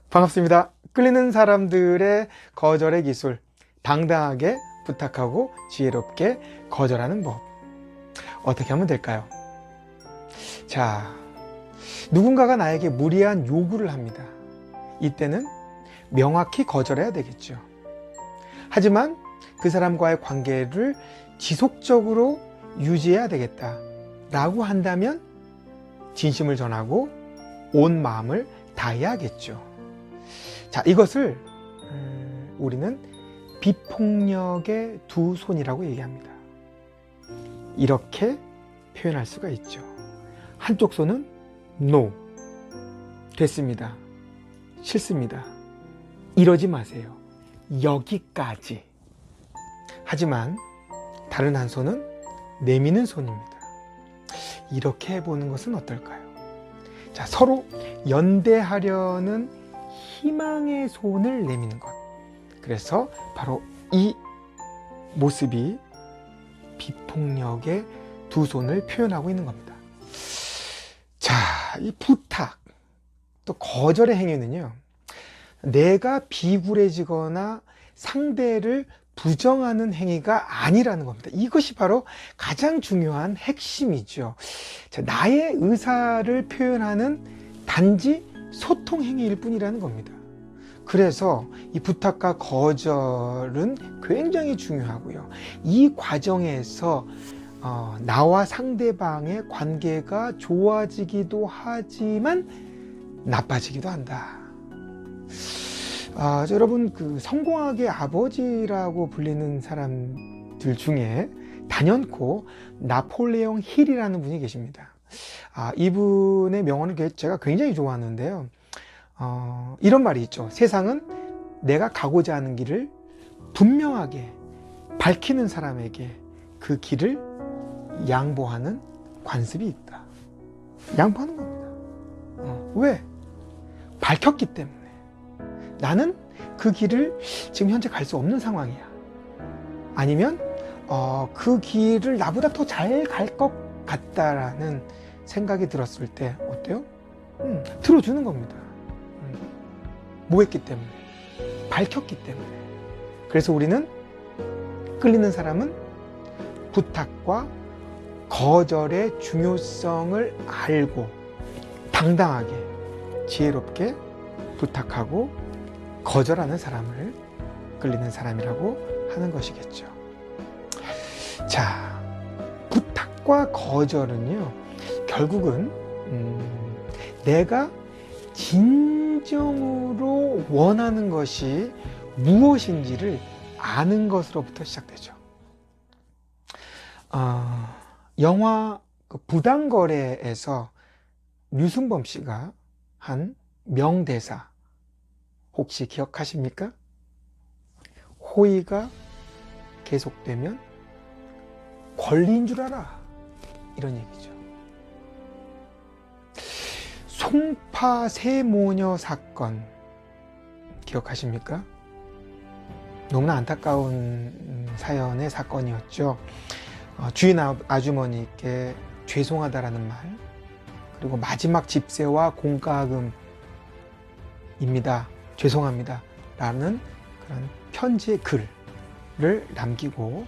반갑습니다. 끌리는 사람들의 거절의 기술, 당당하게 부탁하고 지혜롭게 거절하는 법. 어떻게 하면 될까요? 자, 누군가가 나에게 무리한 요구를 합니다. 이때는 명확히 거절해야 되겠죠. 하지만 그 사람과의 관계를 지속적으로 유지해야 되겠다 라고 한다면 진심을 전하고 온 마음을 다해야겠죠. 자, 이것을 우리는 비폭력의 두 손이라고 얘기합니다. 이렇게 표현할 수가 있죠. 한쪽 손은 No, 됐습니다, 싫습니다, 이러지 마세요, 여기까지. 하지만 다른 한 손은 내미는 손입니다. 이렇게 해보는 것은 어떨까요? 자, 서로 연대하려는 희망의 손을 내미는 것. 그래서 바로 이 모습이 비폭력의 두 손을 표현하고 있는 겁니다. 자, 이 부탁, 또 거절의 행위는요, 내가 비굴해지거나 상대를 부정하는 행위가 아니라는 겁니다. 이것이 바로 가장 중요한 핵심이죠. 자, 나의 의사를 표현하는 단지 소통 행위일 뿐이라는 겁니다. 그래서 이 부탁과 거절은 굉장히 중요하고요. 이 과정에서 나와 상대방의 관계가 좋아지기도 하지만 나빠지기도 한다. 여러분, 그 성공학의 아버지라고 불리는 사람들 중에 단연코 나폴레옹 힐이라는 분이 계십니다. 이분의 명언을 제가 굉장히 좋아하는데요. 이런 말이 있죠. 세상은 내가 가고자 하는 길을 분명하게 밝히는 사람에게 그 길을 양보하는 관습이 있다. 양보하는 겁니다. 왜? 밝혔기 때문에. 나는 그 길을 지금 현재 갈 수 없는 상황이야. 아니면 그 길을 나보다 더 잘 갈 것 같다라는 생각이 들었을 때 어때요? 들어주는 겁니다. 뭐 했기 때문에? 밝혔기 때문에. 그래서 우리는 끌리는 사람은 부탁과 거절의 중요성을 알고 당당하게 지혜롭게 부탁하고 거절하는 사람을 끌리는 사람이라고 하는 것이겠죠. 자, 부탁과 거절은요, 결국은 내가 진정으로 원하는 것이 무엇인지를 아는 것으로부터 시작되죠. 영화 부당거래에서 류승범 씨가 한 명대사 혹시 기억하십니까? 호의가 계속되면 권리인 줄 알아, 이런 얘기죠. 송파 세모녀 사건 기억하십니까? 너무나 안타까운 사연의 사건이었죠. 주인 아주머니께 죄송하다라는 말, 그리고 마지막 집세와 공과금입니다, 죄송합니다 라는 그런 편지의 글을 남기고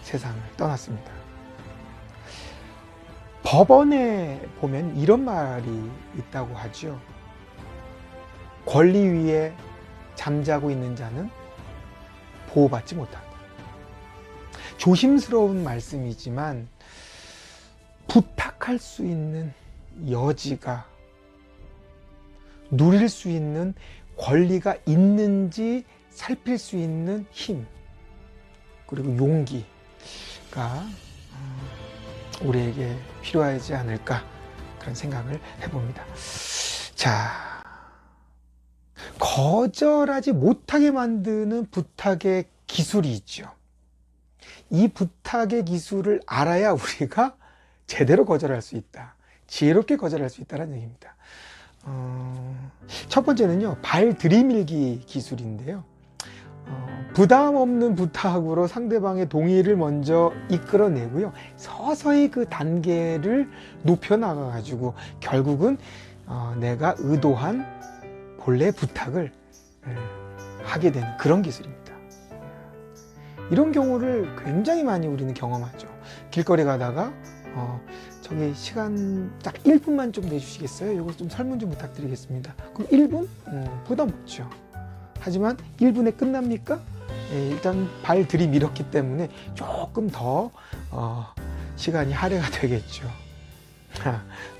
세상을 떠났습니다. 법원에 보면 이런 말이 있다고 하죠. 권리 위에 잠자고 있는 자는 보호받지 못한다. 조심스러운 말씀이지만 부탁할 수 있는 여지가, 누릴 수 있는 권리가 있는지 살필 수 있는 힘, 그리고 용기가 우리에게 필요하지 않을까, 그런 생각을 해봅니다. 자, 거절하지 못하게 만드는 부탁의 기술이 있죠. 이 부탁의 기술을 알아야 우리가 제대로 거절할 수 있다, 지혜롭게 거절할 수 있다는 얘기입니다. 첫 번째는요, 발 들이밀기 기술인데요. 부담 없는 부탁으로 상대방의 동의를 먼저 이끌어내고요, 서서히 그 단계를 높여 나가 가지고 결국은 내가 의도한 본래 부탁을 하게 되는 그런 기술입니다. 이런 경우를 굉장히 많이 우리는 경험하죠. 길거리 가다가 저기 시간 딱 1분만 좀 내주시겠어요? 이거 좀 설문 좀 부탁드리겠습니다. 그럼 1분? 부담 없죠. 하지만 1분에 끝납니까? 일단 발 들이밀었기 때문에 조금 더 시간이 할애가 되겠죠.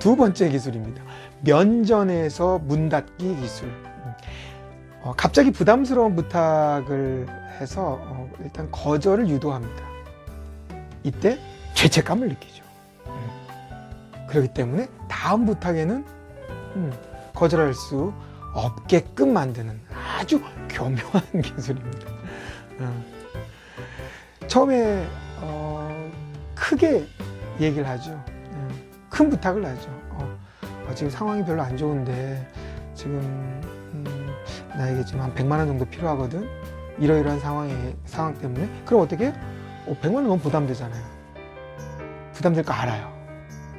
두 번째 기술입니다. 면전에서 문 닫기 기술. 갑자기 부담스러운 부탁을 해서 일단 거절을 유도합니다. 이때 죄책감을 느끼죠. 그렇기 때문에 다음 부탁에는 거절할 수 없게끔 만드는 아주 교묘한 기술입니다. 처음에 크게 얘기를 하죠. 큰 부탁을 하죠. 지금 상황이 별로 안 좋은데 지금 나에게 지금 한 100만 원 정도 필요하거든. 이러이러한 상황 때문에. 그럼 어떻게 해요? 100만 원 너무 부담되잖아요. 부담될 거 알아요.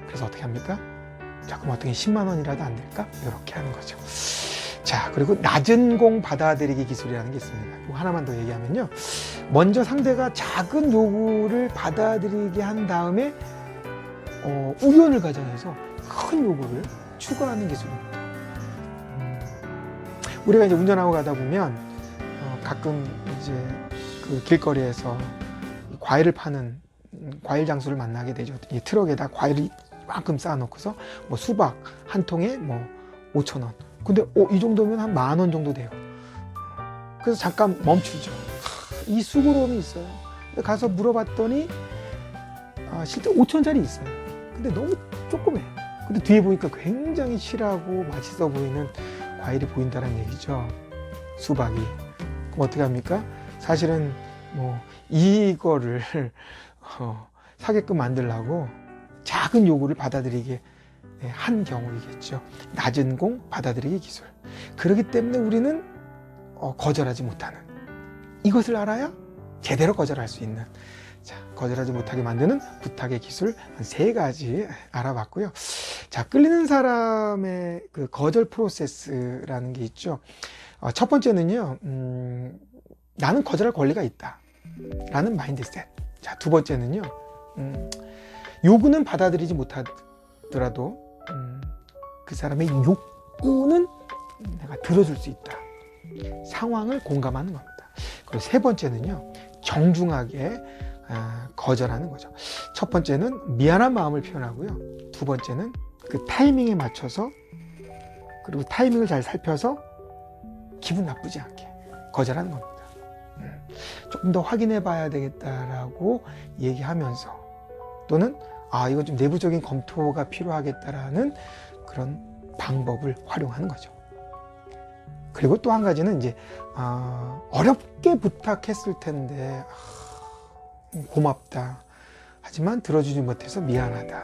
그래서 어떻게 합니까? 자, 그럼 어떻게 10만 원이라도 안 될까? 이렇게 하는 거죠. 자, 그리고 낮은 공 받아들이기 기술이라는 게 있습니다. 이거 하나만 더 얘기하면요. 먼저 상대가 작은 요구를 받아들이게 한 다음에 우연을 가정해서 큰 요구를 추가하는 기술입니다. 우리가 이제 운전하고 가다 보면 가끔 이제 그 길거리에서 과일을 파는 과일 장수를 만나게 되죠. 이 트럭에다 과일을 이만큼 쌓아놓고서 뭐 수박 한 통에 뭐 5,000원. 근데 이 정도면 한 10,000원 정도 돼요. 그래서 잠깐 멈추죠. 이 수고로움이 있어요. 가서 물어봤더니 실제 5,000원짜리 있어요. 근데 너무 조그매. 근데 뒤에 보니까 굉장히 실하고 맛있어 보이는 과일이 보인다는 얘기죠. 수박이. 그럼 어떻게 합니까? 사실은 뭐 이거를 사게끔 만들려고 작은 요구를 받아들이게 한 경우이겠죠. 낮은 공 받아들이기 기술. 그렇기 때문에 우리는 거절하지 못하는, 이것을 알아야 제대로 거절할 수 있는, 자, 거절하지 못하게 만드는 부탁의 기술 한 3가지 알아봤고요. 자, 끌리는 사람의 그 거절 프로세스라는 게 있죠. 첫 번째는요, 나는 거절할 권리가 있다 라는 마인드셋. 자, 두 번째는요, 요구는 받아들이지 못하더라도 그 사람의 욕구는 내가 들어줄 수 있다. 상황을 공감하는 겁니다. 그리고 세 번째는요, 정중하게 거절하는 거죠. 첫 번째는 미안한 마음을 표현하고요. 두 번째는 그 타이밍에 맞춰서, 그리고 타이밍을 잘 살펴서 기분 나쁘지 않게 거절하는 겁니다. 조금 더 확인해 봐야 되겠다라고 얘기하면서, 또는 이건 좀 내부적인 검토가 필요하겠다라는 그런 방법을 활용하는 거죠. 그리고 또 한 가지는 이제 어렵게 부탁했을 텐데 고맙다, 하지만 들어주지 못해서 미안하다,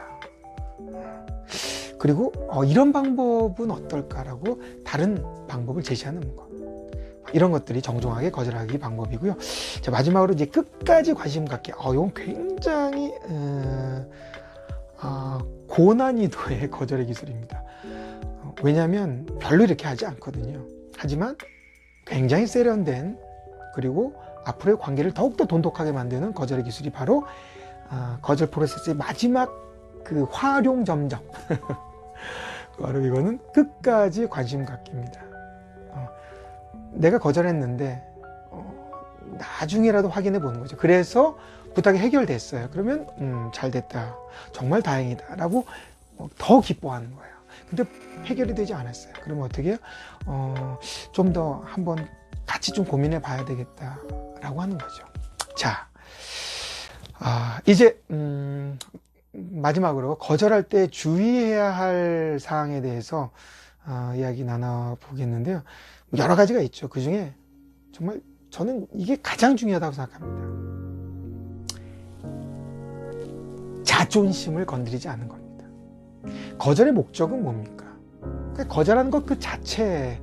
그리고 이런 방법은 어떨까라고 다른 방법을 제시하는 거. 이런 것들이 정중하게 거절하기 방법이고요. 자, 마지막으로 이제 끝까지 관심 갖기. 이건 굉장히 고난이도의 거절의 기술입니다. 왜냐하면 별로 이렇게 하지 않거든요. 하지만 굉장히 세련된, 그리고 앞으로의 관계를 더욱더 돈독하게 만드는 거절의 기술이 바로 거절 프로세스의 마지막 그 활용 점정. 바로 이거는 끝까지 관심 갖기입니다. 내가 거절했는데 나중에라도 확인해 보는 거죠. 그래서 부탁이 해결됐어요. 그러면 잘 됐다, 정말 다행이다 라고 더 기뻐하는 거예요. 근데 해결이 되지 않았어요. 그러면 어떻게 해요? 좀 더 한번 같이 좀 고민해 봐야 되겠다 라고 하는 거죠. 자, 이제 마지막으로 거절할 때 주의해야 할 사항에 대해서 이야기 나눠보겠는데요. 여러 가지가 있죠. 그 중에 정말 저는 이게 가장 중요하다고 생각합니다. 자존심을 건드리지 않는 겁니다. 거절의 목적은 뭡니까? 거절하는 것 그 자체죠.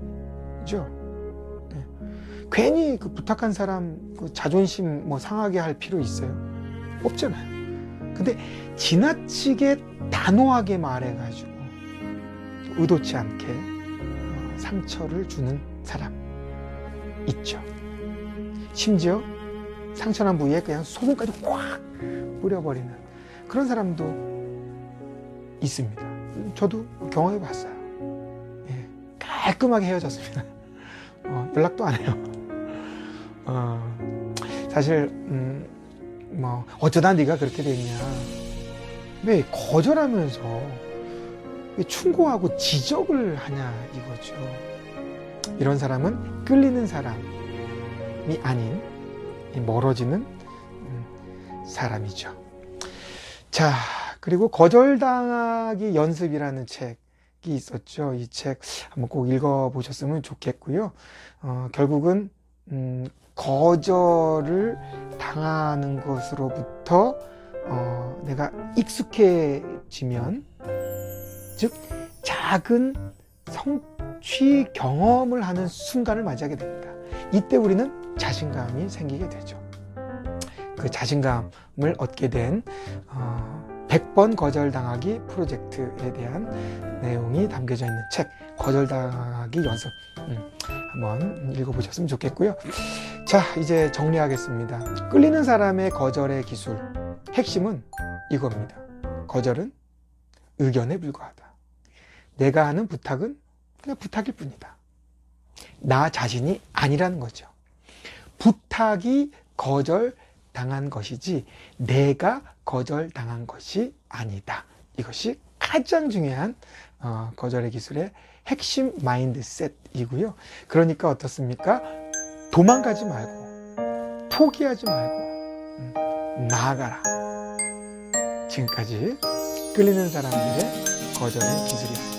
네. 괜히 그 부탁한 사람 그 자존심 상하게 할 필요 있어요? 없잖아요. 근데 지나치게 단호하게 말해가지고 의도치 않게 상처를 주는 사람 있죠. 심지어 상처난 부위에 그냥 소금까지 확 뿌려버리는 그런 사람도 있습니다. 저도 경험해 봤어요. 예, 깔끔하게 헤어졌습니다. 연락도 안 해요. 사실 뭐 어쩌다 네가 그렇게 됐냐, 왜 거절하면서 왜 충고하고 지적을 하냐 이거죠. 이런 사람은 끌리는 사람이 아닌 멀어지는 사람이죠. 자, 그리고 거절당하기 연습이라는 책이 있었죠. 이 책 한번 꼭 읽어보셨으면 좋겠고요. 결국은 거절을 당하는 것으로부터 내가 익숙해지면, 즉 작은 성취 경험을 하는 순간을 맞이하게 됩니다. 이때 우리는 자신감이 생기게 되죠. 그 자신감을 얻게 된 100번 거절당하기 프로젝트에 대한 내용이 담겨져 있는 책, 거절당하기 연습, 한번 읽어보셨으면 좋겠고요. 자, 이제 정리하겠습니다. 끌리는 사람의 거절의 기술, 핵심은 이겁니다. 거절은 의견에 불과하다. 내가 하는 부탁은 그냥 부탁일 뿐이다. 나 자신이 아니라는 거죠. 부탁이 거절당한 것이지 내가 거절당한 것이 아니다. 이것이 가장 중요한 거절의 기술의 핵심 마인드셋이고요. 그러니까 어떻습니까? 도망가지 말고 포기하지 말고 나아가라. 지금까지 끌리는 사람들의 거절의 기술이었습니다.